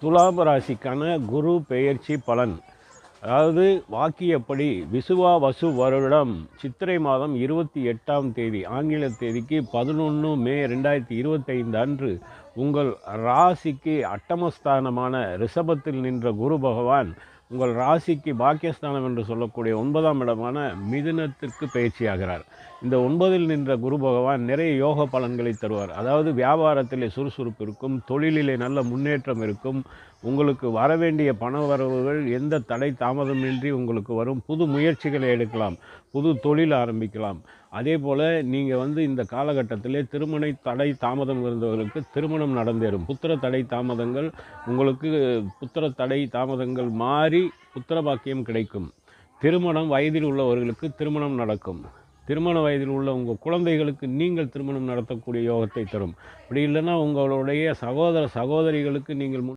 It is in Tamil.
துலாம் ராசிக்கான குரு பெயர்ச்சி பலன். அதாவது வாக்கியப்படி விசுவா வசு வருடம் சித்திரை மாதம் 28ஆம் தேதி ஆங்கில தேதிக்கு 11 மே 2025 அன்று உங்கள் ராசிக்கு அட்டமஸ்தானமான ரிஷபத்தில் நின்ற குரு பகவான் உங்கள் ராசிக்கு பாக்கியஸ்தானம் என்று சொல்லக்கூடிய 9ஆம் இடமான மிதுனத்திற்கு பயிற்சியாகிறார். இந்த 9இல் நின்ற குரு பகவான் நிறைய யோக பலன்களை தருவார். அதாவது வியாபாரத்திலே சுறுசுறுப்பு இருக்கும், தொழிலிலே நல்ல முன்னேற்றம் இருக்கும், உங்களுக்கு வரவேண்டிய பண வரவுகள் எந்த தடை தாமதமின்றி உங்களுக்கு வரும், புது முயற்சிகளை எடுக்கலாம், புது தொழில் ஆரம்பிக்கலாம். அதே போல் நீங்கள் இந்த காலகட்டத்திலே திருமண தடை தாமதம் இருந்தவர்களுக்கு திருமணம் நடந்தேறும். புத்திர தடை தாமதங்கள் உங்களுக்கு புத்திர தடை தாமதங்கள் மாறி புத்திர பாக்கியம் கிடைக்கும். திருமணம் வயதில் உள்ளவர்களுக்கு திருமணம் நடக்கும். திருமண வயதில் உள்ள உங்கள் குழந்தைகளுக்கு நீங்கள் திருமணம் நடத்தக்கூடிய யோகத்தை தரும். அப்படி இல்லைன்னா உங்களுடைய சகோதர சகோதரிகளுக்கு நீங்கள்